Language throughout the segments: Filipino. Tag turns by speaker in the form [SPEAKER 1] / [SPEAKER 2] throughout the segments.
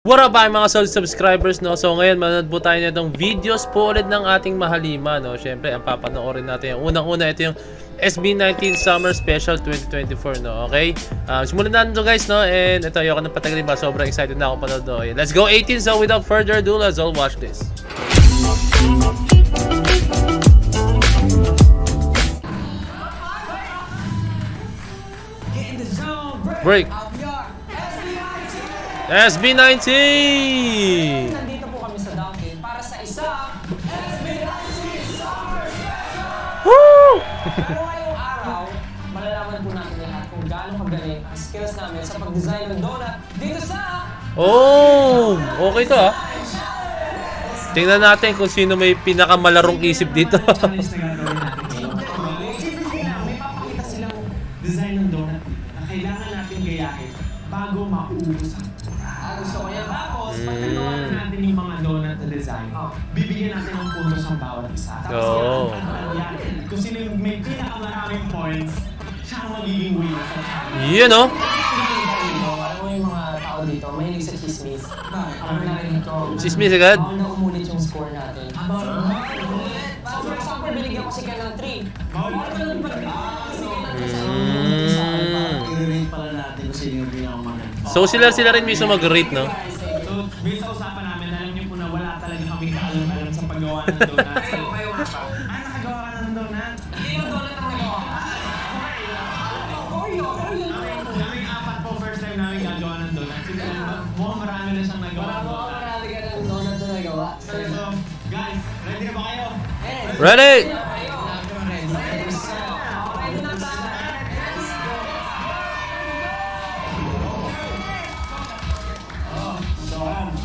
[SPEAKER 1] What up mga solid subscribers, no? So ngayon manood po tayo nitong videos po ulit ng ating mahalima, no? Syempre ang papanoorin natin yung unang-una, ito yung SB19 Summer Special 2024, no? Okay? Simulan natin to guys, no? And ito, ayoko nang patagalin ba, sobrang excited na ako panood, no? Let's go 18. So without further ado, let's all watch this. Break. SB19!
[SPEAKER 2] Nandito po kami sa Dunkin para sa isang SB19 Summer Special!
[SPEAKER 1] Woo!
[SPEAKER 2] Pero ngayong araw, malalaman po natin lahat kung gaano kagaling ang skills namin sa pag-design ng donut dito sa...
[SPEAKER 1] Oh! Okay to ah. Tingnan natin kung sino may pinakamalarong isip dito.
[SPEAKER 2] Challenge na gagawin natin. Simple lang, may papakita silang design ng donut dito na kailangan natin gayahin bago mauubos ang gusto ko yan. Tapos, pagkagawa na natin yung mga donut na design, bibigyan natin ng puntos ang bawat isa. Tapos yan, kung sino yung may pinakamaraming points, siya ang magiging winner sa challenge.
[SPEAKER 1] Yun oh!
[SPEAKER 2] Alam mo yung mga tao dito, mahilig sa chismis. Alam mo natin ito.
[SPEAKER 1] Chismis agad?
[SPEAKER 2] Bawal na umulit yung score natin. So, for example, binigyan ko si Ken ng 3. Bawal pa lang pag...
[SPEAKER 3] I-rate pala natin kung sino yung pinakamaganda.
[SPEAKER 1] So sila rin mismo mag-rate, no?
[SPEAKER 3] So, based sa usapan namin, alam niyo po na wala talaga kaming kaalam-alam sa paggawa ng donut.
[SPEAKER 2] Kayo nga pa.
[SPEAKER 3] Nakagawa ka na ng donut?
[SPEAKER 2] Hindi yung donut ang nagawa.
[SPEAKER 3] Kaming apat po, first time namin gagawa ng donut. Mukhang marami na siyang nagawa ng donut.
[SPEAKER 2] Marami ka ng donut na nagawa.
[SPEAKER 3] So, guys, ready na ba kayo?
[SPEAKER 1] Ready!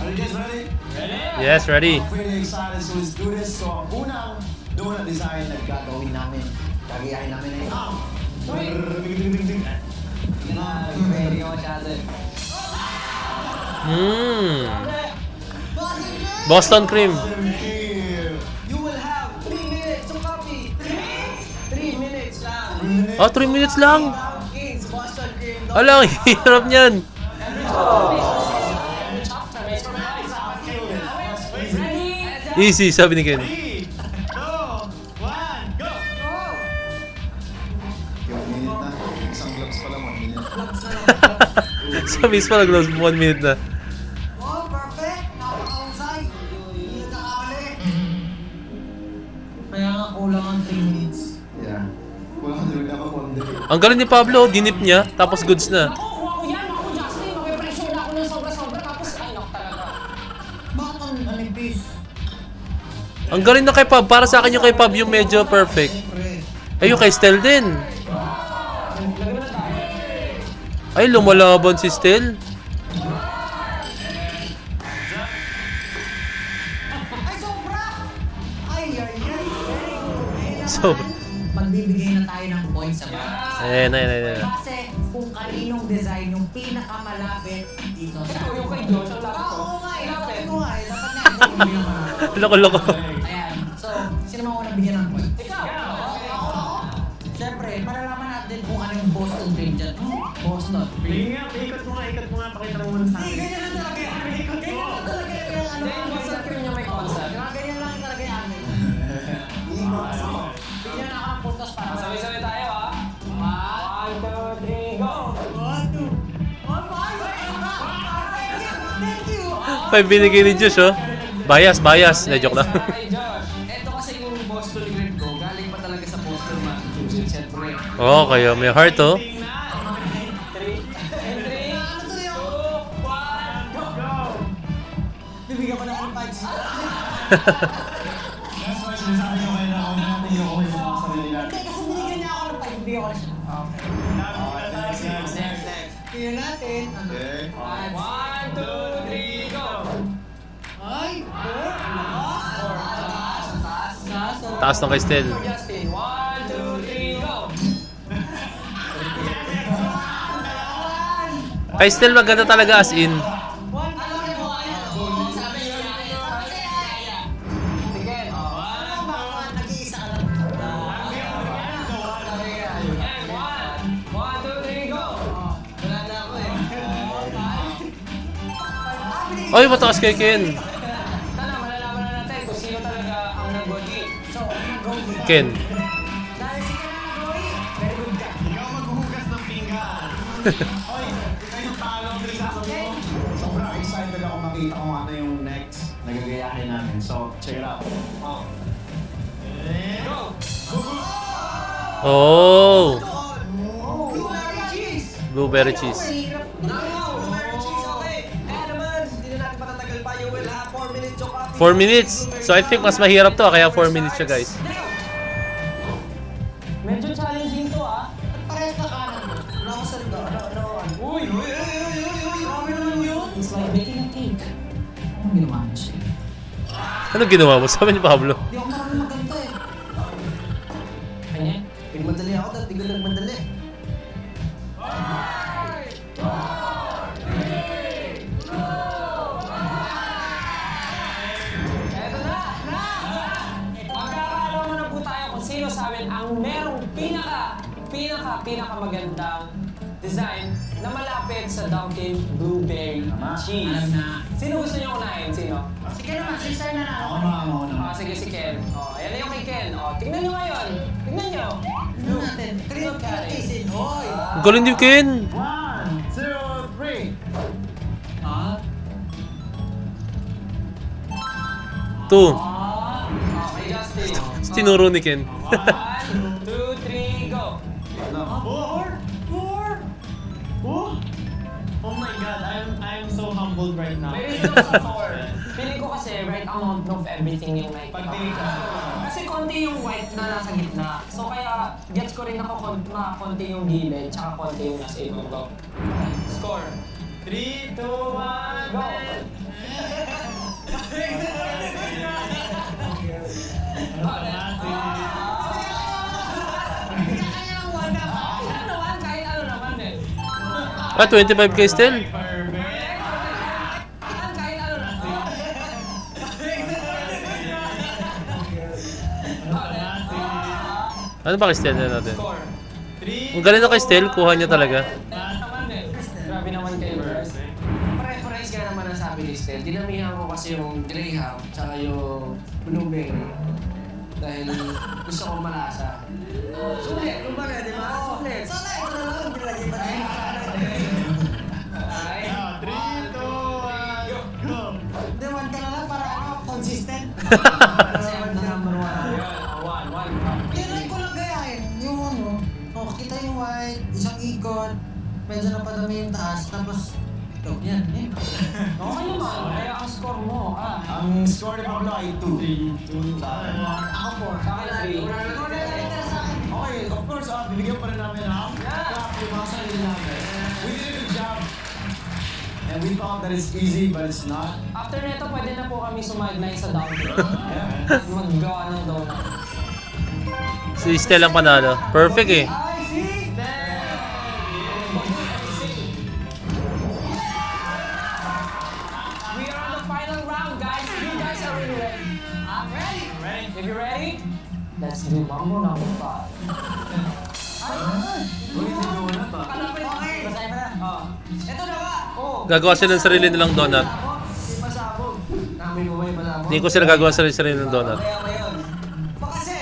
[SPEAKER 3] Are you guys ready?
[SPEAKER 1] Yes, ready.
[SPEAKER 3] I'm pretty excited, so let's do this. So, ang unang donut design na gagawin namin, gagayahin namin ay
[SPEAKER 2] Ready ka masyado.
[SPEAKER 1] Boston cream.
[SPEAKER 2] You will have 3 minutes to copy. 3 minutes lang.
[SPEAKER 1] Oh, 3 minutes lang.
[SPEAKER 2] Kings, Boston cream.
[SPEAKER 1] Alang, hirap niyan. Easy, sabi ni Ken.
[SPEAKER 3] 3, 2, 1, go! Yung minute na. Isang gloves pa lang, 1 minute.
[SPEAKER 1] Sa mismo nag-close 1 minute na.
[SPEAKER 4] Oh, perfect! Nakakausay! Hindi nakakali!
[SPEAKER 2] Kaya nga kulang ang 3 minutes.
[SPEAKER 3] Yeah. Kulang din ako konti.
[SPEAKER 1] Ang galing ni Pablo, dinip niya, tapos goods na.
[SPEAKER 2] Nakuha ko yan, ako Justin. Mapipressure na ako ng sobra-sobra tapos ay knock talaga.
[SPEAKER 4] Bakit ang anipis?
[SPEAKER 1] Ang galing na kay Pab. Para sa akin yung kay Pab yung medyo perfect.
[SPEAKER 4] Siyempre.
[SPEAKER 1] Ay, yung kay Stel din. Ay, lumalaban si Stel.
[SPEAKER 4] Ay, sobra! Ay, ay, ay!
[SPEAKER 1] So,
[SPEAKER 4] Magbibigay na tayo ng points sa mga.
[SPEAKER 1] ayan.
[SPEAKER 4] Kasi kung kaninong design yung pinakamalapit dito sa...
[SPEAKER 2] Ito yung kay Josh, ang lapit ko.
[SPEAKER 4] Oo nga eh, dapat ko nga eh. Dapat na ito yung pinakamalapit.
[SPEAKER 1] Loko-loko.
[SPEAKER 4] Ayan. So, sino mga unang bigyan ng point?
[SPEAKER 2] Ikaw!
[SPEAKER 4] Siyempre, malalaman natin kung ano yung Boston cream dyan. Boston cream.
[SPEAKER 3] Ikot mo nga, pakita mo muna sa
[SPEAKER 4] Hindi,
[SPEAKER 3] akin.
[SPEAKER 4] ganyan lang talaga yan. Ganyan lang talaga yan. Ano,
[SPEAKER 2] Then, Boston cream niya may concept.
[SPEAKER 4] Ganyan lang talaga yan. Bigyan na ako ng puntos para sa...
[SPEAKER 2] Sabay-sabay tayo ha. 1, 2, 3, go!
[SPEAKER 4] Thank you!
[SPEAKER 1] May binigay ni Josh, oh. Bias. Na joke lang.
[SPEAKER 2] Kay Josh. Ito kasi yung Boston cream ko, galing pa talaga sa Boston, Massachusetts. Siyempre.
[SPEAKER 1] Oh, kayo may heart, oh.
[SPEAKER 2] 3, 3, 2, 1, go!
[SPEAKER 4] Bibigyan ko na ng 5.
[SPEAKER 3] That's why sinasabi ko kayo na ako na hindi ako kayo mga sarili natin.
[SPEAKER 4] Hindi, kasi binigyan niya ako ng 5. Bibigyan ko na siya.
[SPEAKER 3] Next.
[SPEAKER 4] Tingnan natin.
[SPEAKER 3] Okay.
[SPEAKER 2] 1, 2, 3, go!
[SPEAKER 4] Ay! 4!
[SPEAKER 1] Taas ng kay Stel.
[SPEAKER 2] Justin, 1, 2, 3, go!
[SPEAKER 1] Kay Stel maganda talaga as in.
[SPEAKER 2] Sige,
[SPEAKER 4] Nag-iisa ka lang.
[SPEAKER 2] 1, 2, 3, go!
[SPEAKER 4] Wala na ako eh.
[SPEAKER 1] Ay, mataas kay Ken.
[SPEAKER 2] Sana, malalaman na natin kung sino talaga ang nag-gogi. So, nag-gogi.
[SPEAKER 1] Ken.
[SPEAKER 2] Dahil si Ken ang nag-gogi, very good ka.
[SPEAKER 3] Ikaw maghuhugas ng pinggan. Oy, ikaw yung talo ng mo. Sobrang excited ako makita kung ano yung next na gagayahin namin. So, check it out.
[SPEAKER 2] Go!
[SPEAKER 1] Oh!
[SPEAKER 4] Blueberry cheese!
[SPEAKER 1] Blueberry cheese.
[SPEAKER 4] Blueberry cheese, okay. Kaya naman, hindi na natin patatagal pa. You will have 4 minutes to copy.
[SPEAKER 1] 4 minutes. So I think mas mahirap to, kaya 4 minutes siya, guys.
[SPEAKER 2] Medyo challenging to, ah.
[SPEAKER 4] Parehas na kanan. Ano ako sa liga? Ano?
[SPEAKER 2] Uy!
[SPEAKER 4] Grabe naman yun.
[SPEAKER 2] It's like making a cake.
[SPEAKER 4] Anong ginawa mo siya?
[SPEAKER 1] Anong ginawa mo? Sabi ni Pablo.
[SPEAKER 4] Hindi ako marunong magganto eh.
[SPEAKER 2] Kanya?
[SPEAKER 4] Nagmadali ako dahil tigil nagmadali.
[SPEAKER 2] Eto na! Magkakaalaman na po tayo kung sino sa amin ang merong pinaka magandang design na malapit sa Dunkin' Blueberry Cheese.
[SPEAKER 4] Alam na.
[SPEAKER 2] Sino gusto niyo unahin? Sino?
[SPEAKER 4] Sige naman, sisay na
[SPEAKER 3] Ako
[SPEAKER 4] na.
[SPEAKER 3] na, ako na.
[SPEAKER 2] Sige, si Ken. Ayan na yung kay Ken. Tingnan nyo ngayon. Tingnan nyo.
[SPEAKER 4] Tignan natin. Create creative. Hoy!
[SPEAKER 1] Ang galing din, Ken.
[SPEAKER 3] 1, 2, 3.
[SPEAKER 4] Ah?
[SPEAKER 1] 2.
[SPEAKER 2] Okay, Justin.
[SPEAKER 1] Tinuro ni Ken.
[SPEAKER 2] 1, 2, 3, go.
[SPEAKER 3] 4. Oh my God, I'm so humbled right now.
[SPEAKER 2] May reason sa 4. Feeling ko kasi right amount of everything yung like.
[SPEAKER 3] Pagtingin ka.
[SPEAKER 2] Kasi konti yung white na nasa gitna. So kaya gets ko rin ako konti yung gilid, tsaka konti yung nasa ibang go. Score.
[SPEAKER 3] 3, 2, 1,
[SPEAKER 2] Go. Kahit ano naman eh.
[SPEAKER 1] 25k still.
[SPEAKER 2] Kahit ano naman.
[SPEAKER 1] Ano ba kay Stel na natin?
[SPEAKER 2] Score.
[SPEAKER 1] Ang galing na kay Stel, kuha niya talaga.
[SPEAKER 2] Naman eh. Grabe naman kayo, Bers.
[SPEAKER 4] Pare-pares ka naman ang sabi ni Stel. Dinamihan ko kasi yung Graham tsaka yung Blueberry. Dahil gusto kong malasa. Sulit, kumbaga, di ba? Sulit. Sulit! Ito na lang, bilagay pa tayo.
[SPEAKER 2] Ay.
[SPEAKER 3] 3, 2, 1, go!
[SPEAKER 4] Hindi, one ka na lang para ano, consistent.
[SPEAKER 2] Kasi ang number 1. One.
[SPEAKER 4] Tinry ko lang gayahin. Yung ano, kita yung white, isang ikot, medyo napadami yung taas, tapos, yan.
[SPEAKER 2] Okay naman. Kaya ang score mo,
[SPEAKER 3] Ang score ni Pablo ay 2. 2
[SPEAKER 4] Ako po.
[SPEAKER 2] Sa akin, 3.
[SPEAKER 3] Okay, of course, bibigyan pa rin namin ng clap yung mga sarili namin. We did a good job. And we thought that it's easy, but it's not.
[SPEAKER 2] After nito, pwede na po kami sumideline sa Dunkin'.
[SPEAKER 3] Yeah.
[SPEAKER 2] Maggawa ng donut.
[SPEAKER 1] Si Stel ang panalo. Perfect eh.
[SPEAKER 2] I see We are on the final round, guys. You guys are really ready. I'm ready.
[SPEAKER 3] Ready?
[SPEAKER 2] If you're ready, let's do mambo number 5.
[SPEAKER 3] Uy, sinuha na ba?
[SPEAKER 4] Okay. Masaya pa na. Ito na ba?
[SPEAKER 2] Oh.
[SPEAKER 1] Gagawa sila ng sarili nilang donut.
[SPEAKER 4] Di pasabog. Namin mo ba yung pasabog?
[SPEAKER 1] Hindi ko sila gagawa ng sarili nilang donut.
[SPEAKER 4] Kaya ngayon. Kasi,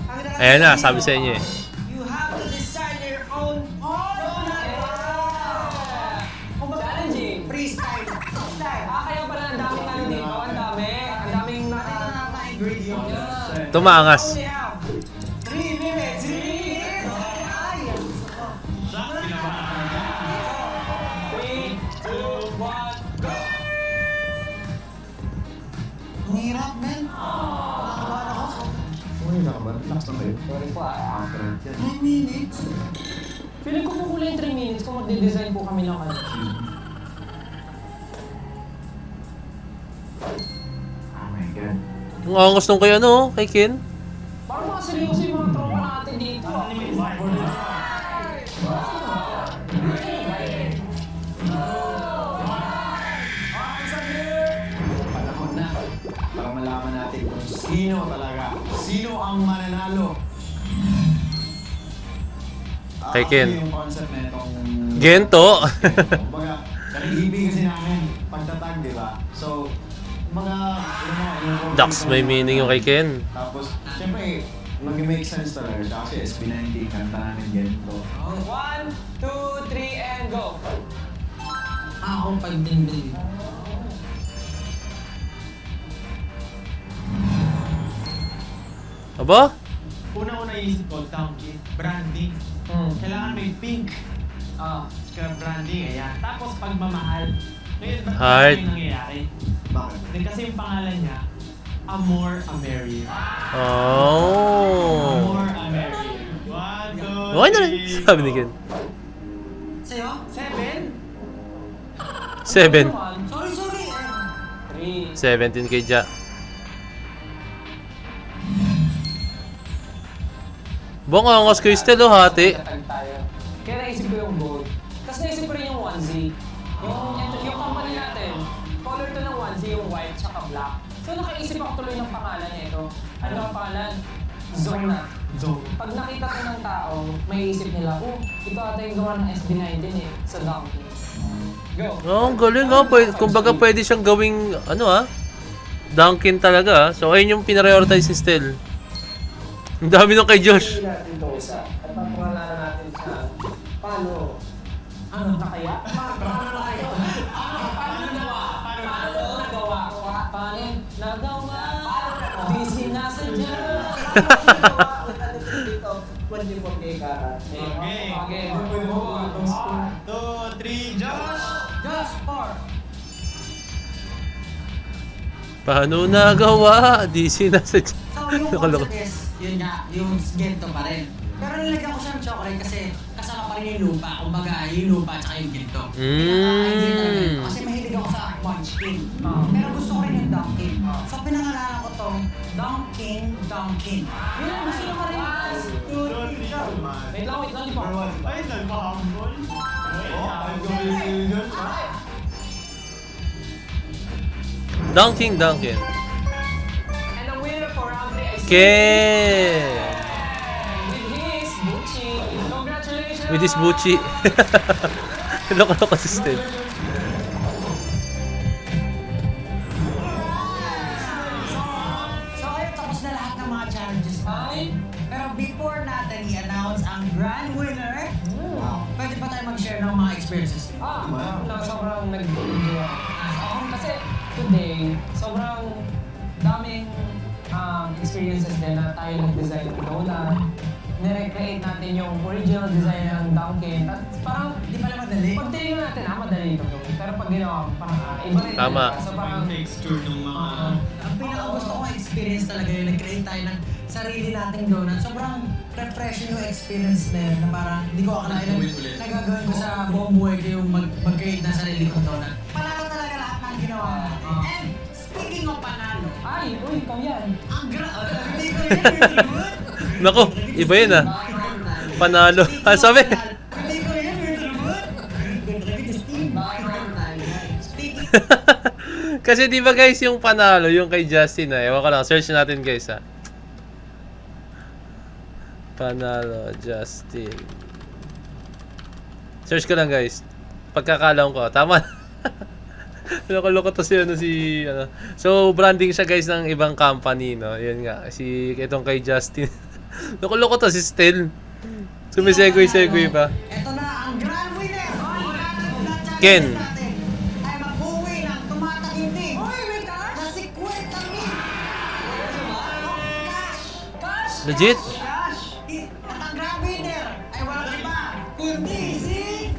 [SPEAKER 4] ang nakakita
[SPEAKER 1] Ayan na,
[SPEAKER 4] dito,
[SPEAKER 1] sabi sa inyo eh.
[SPEAKER 4] you have to design your own donut. Kumbaga,
[SPEAKER 2] Challenging.
[SPEAKER 4] freestyle. Freestyle.
[SPEAKER 2] Kaya pala ang daming ano dito. Ang dami. Ang daming
[SPEAKER 3] Ingredients.
[SPEAKER 1] Tumaangas.
[SPEAKER 4] Only have 3 minutes. 3 minutes. Ay,
[SPEAKER 3] Zach, kinabahan ka.
[SPEAKER 2] 3, 2, 1, go!
[SPEAKER 4] ang hirap, men. Nakakabahan ako.
[SPEAKER 3] Uy, nakabahan. Relax lang kayo.
[SPEAKER 2] Sorry po ah.
[SPEAKER 4] 3 minutes.
[SPEAKER 2] Feeling ko po kulang 3 minutes kung magde-design po kami ng ano.
[SPEAKER 3] Oh my God.
[SPEAKER 1] Ang angas nung kay ano, kay Ken.
[SPEAKER 2] Parang mga seryoso yung mga tropa natin dito.
[SPEAKER 3] Panahon na para malaman natin kung sino talaga. Sino ang mananalo?
[SPEAKER 1] Kay Ken.
[SPEAKER 3] Yung concept na itong...
[SPEAKER 1] Gento.
[SPEAKER 3] Kumbaga, Ibig kasi namin, pagtatag, di ba? So, yung
[SPEAKER 1] Dax, may meaning yung kay Ken.
[SPEAKER 3] Tapos, syempre, mag-make sense talaga siya kasi SB19, kanta namin ganito.
[SPEAKER 2] 1, 2, 3, and go!
[SPEAKER 5] Ako pag din.
[SPEAKER 1] Aba?
[SPEAKER 2] Una-una isip ko, Donkey, branding. Kailangan may pink. Kaya branding, ayan. Tapos pagmamahal. Ngayon, ba't
[SPEAKER 1] Heart.
[SPEAKER 2] yung nangyayari?
[SPEAKER 3] Bakit?
[SPEAKER 2] Kasi yung pangalan niya, Amor a Merrier.
[SPEAKER 1] Oh.
[SPEAKER 2] Amor a Merrier. 1, 2, 3,
[SPEAKER 1] Okay na lang, sabi ni Ken.
[SPEAKER 5] Sa'yo?
[SPEAKER 2] 7.
[SPEAKER 1] 7.
[SPEAKER 5] Sorry.
[SPEAKER 2] 3.
[SPEAKER 1] 17 kay Ja. Bong angos ko Estel, oh, hati.
[SPEAKER 4] Kaya naisip ko yung gold. Tapos naisip ko rin yung onesie. Yung company natin, color to ng onesie, yung white tsaka black. So nakaisip ako tuloy ng pangalan nito. Ano ang pangalan? Zona. Pag nakita ko ng tao, may isip nila, ito ata yung gawa ng SB19 eh, sa Donkey. Go!
[SPEAKER 1] Oh, ang galing, oh. Kumbaga pwede siyang gawing, Dunkin talaga, ah. So, ayun yung pinarioritize si Estel. Ang dami nung kay Josh.
[SPEAKER 4] Hindi natin ito isa. At papangalanan natin sa paano. Ano na kaya? Paano na kaya? Paano nagawa? Paano nagawa? Di sinasadya. Dito, 24K karat. Okay.
[SPEAKER 2] 2, 3, Josh!
[SPEAKER 5] Just 4.
[SPEAKER 1] Paano nagawa? Di sinasadya.
[SPEAKER 5] So, yung concept is, yun nga, yung ginto pa rin. Pero nilagyan ko siya ng chocolate kasi kasama pa rin yung lupa. Kumbaga, yung lupa at saka yung ginto. Pinaka-idea talaga yun. Kasi mahilig ako sa munchkin. Pero gusto ko rin yung Dunkin. So, pinangalanan ko tong Dunkin. Yun ang gusto naman rin.
[SPEAKER 4] Wait lang, di pa.
[SPEAKER 2] Ay, nagpahambol.
[SPEAKER 1] Dunkin.
[SPEAKER 4] And the winner for round 3 is
[SPEAKER 1] Ken!
[SPEAKER 4] with his Bucci. Congratulations!
[SPEAKER 1] With his Bucci. Loko-loko si Estel.
[SPEAKER 5] So, ayun, tapos na lahat ng mga challenges natin. Pero before natin i-announce ang grand winner, pwede pa tayo mag-share ng mga experiences.
[SPEAKER 4] Sobrang nag-enjoy ako. Kasi today, sobrang daming experiences din na tayo nag-design ng donut. Nirecreate natin yung original design ng Dunkin. At parang,
[SPEAKER 5] Di pala madali.
[SPEAKER 4] pag tinignan natin, madali ito gawin. Pero pag ginawa ko, parang iba rin.
[SPEAKER 1] Tama.
[SPEAKER 4] talaga. So parang,
[SPEAKER 2] texture ng mga...
[SPEAKER 5] Ang pinaka-gusto kong experience talaga yung nag-create tayo ng sarili nating donut. Sobrang refreshing yung experience na yun na parang hindi ko akalain na nagagawin ko sa buong buhay ko yung mag-create ng sarili kong donut. Panalo talaga lahat ng ginawa natin. And speaking of panalo,
[SPEAKER 4] ikaw yan.
[SPEAKER 5] ang hindi ko yun,
[SPEAKER 1] Nako, iba yun, ah. Panalo. Sabi.
[SPEAKER 5] Hindi ko yun, Speaking
[SPEAKER 1] Kasi di ba guys, yung panalo, yung kay Justin, ewan ko lang, search natin guys, ha. Panalo, Justin. Search ko lang guys. Pagkakalam ko, tama. Loko-loko to si So, branding siya guys ng ibang company, no? Yan nga, itong kay Justin. Loko-loko to si Estel. Sumisegoy-segoy pa.
[SPEAKER 5] Ito na ang grand winner!
[SPEAKER 1] Ken.
[SPEAKER 5] Ay mag-uwi ng tumataginting. Hoy, may cash? Na 50,000. Cash!
[SPEAKER 1] Legit?
[SPEAKER 5] Cash! At ang grand winner ay walang iba, kundi si...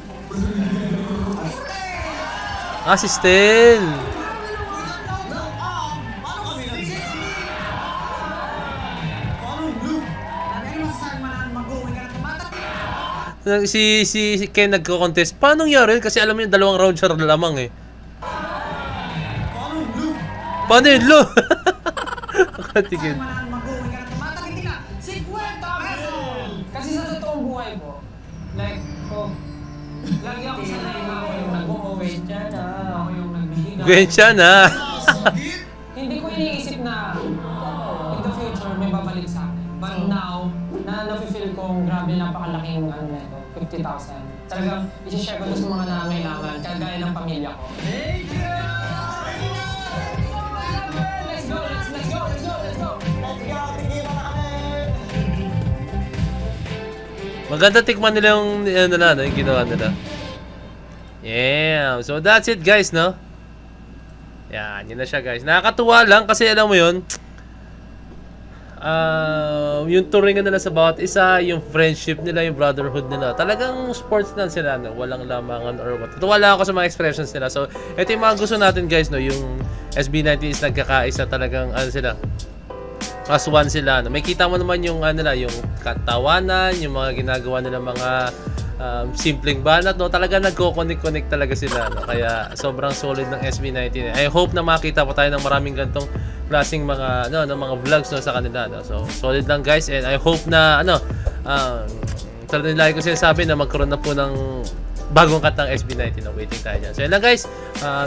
[SPEAKER 1] Si Estel. Si Ken nagko-contest. Paano nangyari? Kasi alam mo yung dalawang round siya lamang eh. Paano yun, Lo? Nakatigil.
[SPEAKER 4] Kasi sa totoong buhay ko, like, lagi ako sanay na ako yung nag-o-wait dyan na ako yung nagbihiga.
[SPEAKER 1] Gwensya na.
[SPEAKER 4] Hindi ko iniisip na in the future may babalik sa akin. But now, na nafe-feel kong grabe napakalaking 50,000. Talagang isi-share ko to sa mga nangangailangan, kagaya ng pamilya
[SPEAKER 1] Maganda tikman nila yung, yung ginawa nila. Yeah, so that's it guys, no? Yan, yun na siya guys. Nakakatuwa lang kasi alam mo yun, yung turingan nila sa bawat isa, yung friendship nila, yung brotherhood nila, talagang sports na sila, no? Walang lamangan or what. Tuwa lang ako sa mga expressions nila. So, ito yung mga gusto natin guys, no? Yung SB19 is nagkakaisa talagang, sila, as one sila, no? May kita mo naman yung, yung katawanan, yung mga ginagawa nila mga simpleng banat, no? Talaga nagko-connect talaga sila, no? Kaya sobrang solid ng SB19. I hope na makita pa tayo ng maraming gantong klaseng mga mga vlogs, no, sa kanila, no? So solid lang guys, and I hope na talagang lagi ko sinasabi na magkaroon na po ng bagong cut ng SB19, no? Waiting tayo dyan. So yun lang guys,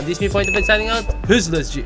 [SPEAKER 1] this is me Point of View signing out. Peace, let's G.